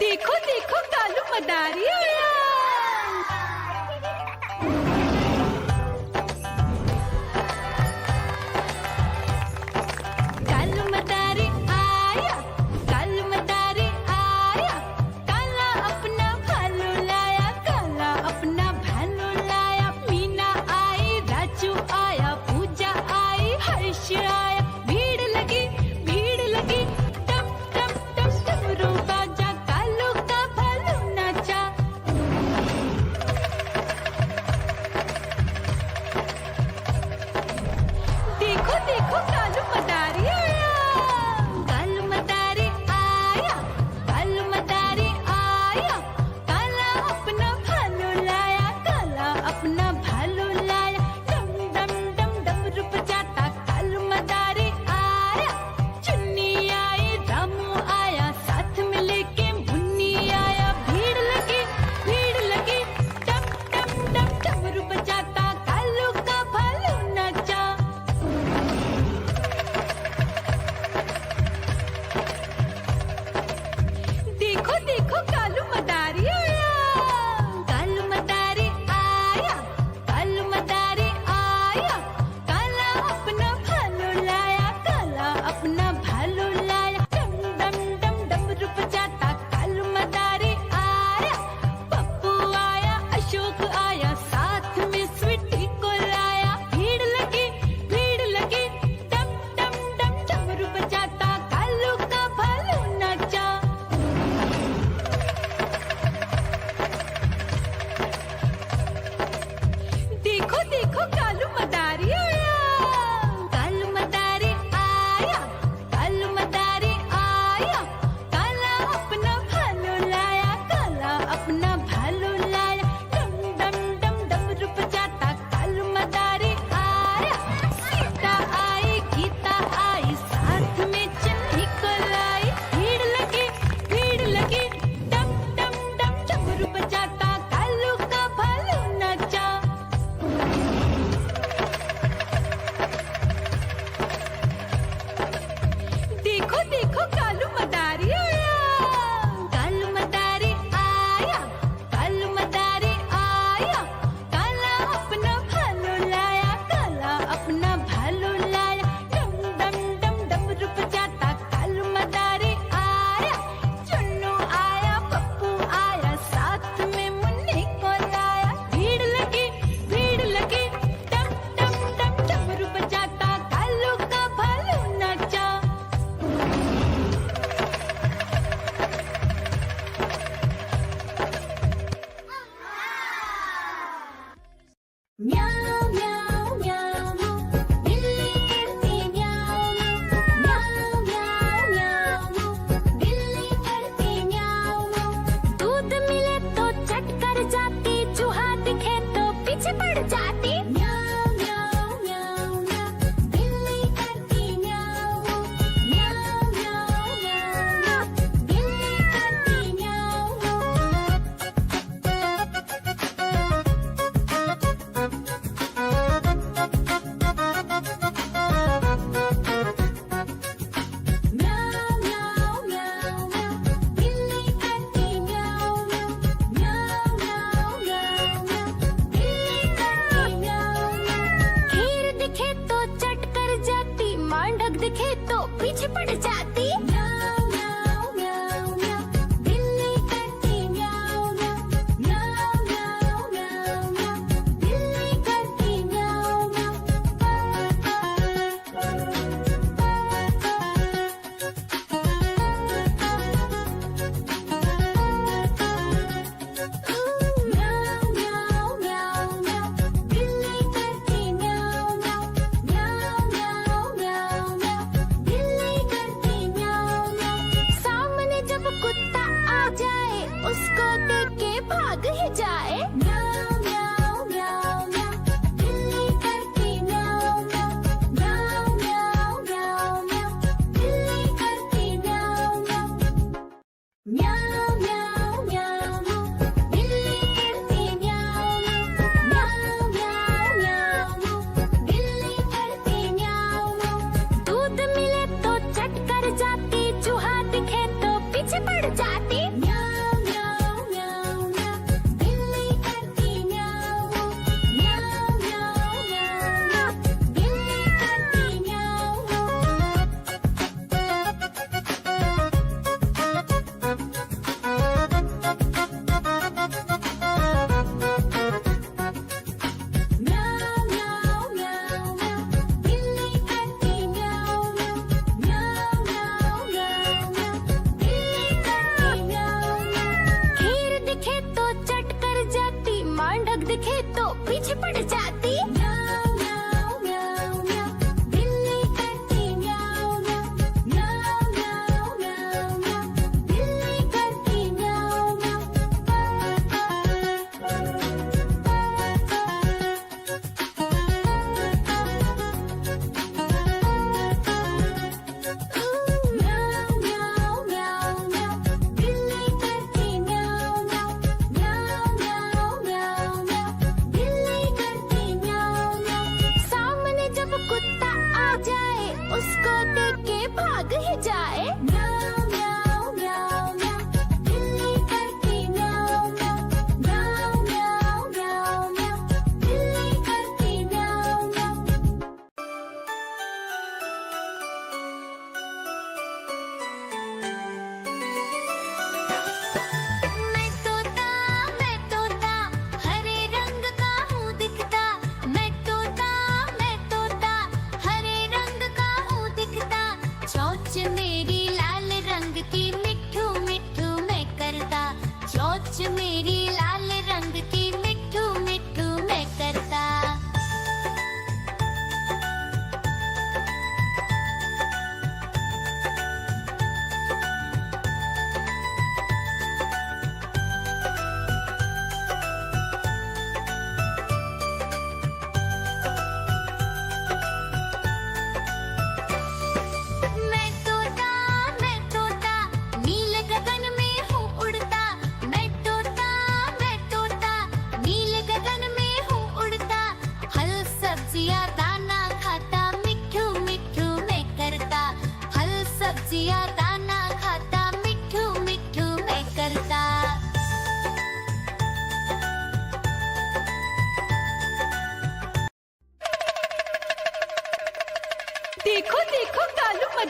देखो देखो कालू मदारी आया। कालू मदारी आया, कालू मदारी आया, काला अपना भालू लाया, काला अपना भालू लाया। मीना आई, राजू आया, पूजा आई, हर्ष आया। भीड़ लगी टम टम टम डमरू बाजा, कालू का भालू नाचा। देखो देखो कालू मदारी आया, कालू मदारी आया, कालू मदारी आया, काला अपना भालू लाया, काला अपना भालू लाया। डम डम डम डमरू बजाता कालू मदारी आया। चुन्नी आई, रामू आया, साथ में लेके मुन्नी आया। भीड़ लगी टम टम टम डमरू बजाता कालू का भालू नाचा। देखो देखो कालू मदारी आया, कालू मदारी आया, कालू मदारी आया, काला अपना भालू लाया, काला अपना भालू लाया। डम डम डम डमरू बजाता कालू मदारी आया। पप्पू आया, अशोक आया, साथ में स्वीटी को लाया। भीड़ लगी टम टम टम डमरू बजाता कालू का भालू नाचा। देखो देखो कालू मदारी आया, कालू मदारी आया, कालू मदारी आया, काला अपना भालू लाया, काला अपना भालू लाया। डम डम डम डमरू बजाता कालू मदारी आया। सीता आई, गीता आई, साथ में चन्नी को लाई। भीड़ लगी टम टम टम डमरू बजाता कालू का भालू नाचा। देखो देखो कालू मदारी आया, कालू मदारी आया, कालू मदारी आया, काला अपना भालू लाया, काला अपना भालू लाया। डम डम डम डमरू बजाता कालू मदारी आया। चुन्नू आया, पप्पू आया, साथ में मुन्नी को लाया। भीड़ लगी टम टम टम डमरू बजाता कालू का भालू नाचा। म्याऊ म्याऊ म्याऊ, बिल्ली करती म्याऊ म्याऊ म्याऊ म्याऊ, बिल्ली करती म्याऊ। दूध मिले तो चट कर जाती, चूहा दिखे तो पीछे पड़ जाती। म्याऊ म्याऊ म्याऊ म्याऊ, बिल्ली करती म्याऊ म्याऊ म्याऊ म्याऊ, बिल्ली करती म्याऊ। म्याऊ म्याऊ म्याऊ म्याऊ, बिल्ली करती म्याऊ म्याऊ म्याऊ म्याऊ म्याऊ म्याऊ, बिल्ली करती म्याऊ म्याऊ। खीर दिखे तो चट कर जाती, मांडक दिखे तो पीछे पड़ जाती। म्याऊ म्याऊ म्याऊ म्याऊ, बिल्ली करती म्याऊ म्याऊ म्याऊ म्याऊ म्याऊ म्याऊ, बिल्ली करती म्याऊ म्याऊ म्याऊ म्याऊ म्याऊ, बिल्ली करती म्याऊ म्याऊ म्याऊ म्याऊ म्याऊ म्याऊ, बिल्ली करती म्याऊ म्याऊ। सामने जब कुत्ता आ जाए, उसको देख के भाग ही जाए। म्याऊ म्याऊ म्याऊ म्याऊ, बिल्ली करती म्याऊ म्याऊ म्याऊ म्याऊ म्याऊ म्याऊ, बिल्ली करती म्याऊ म्याऊ। म्याऊ म्याऊ म्याऊ म्याऊ, बिल्ली करती म्याऊ म्याऊ म्याऊ म्याऊ म्याऊ, बिल्ली करती म्याऊ म्याऊ। दूध मिले तो चट कर जाती, चूहा दिखे तो पीछे पड़ जाती। म्याऊ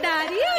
बता रही हो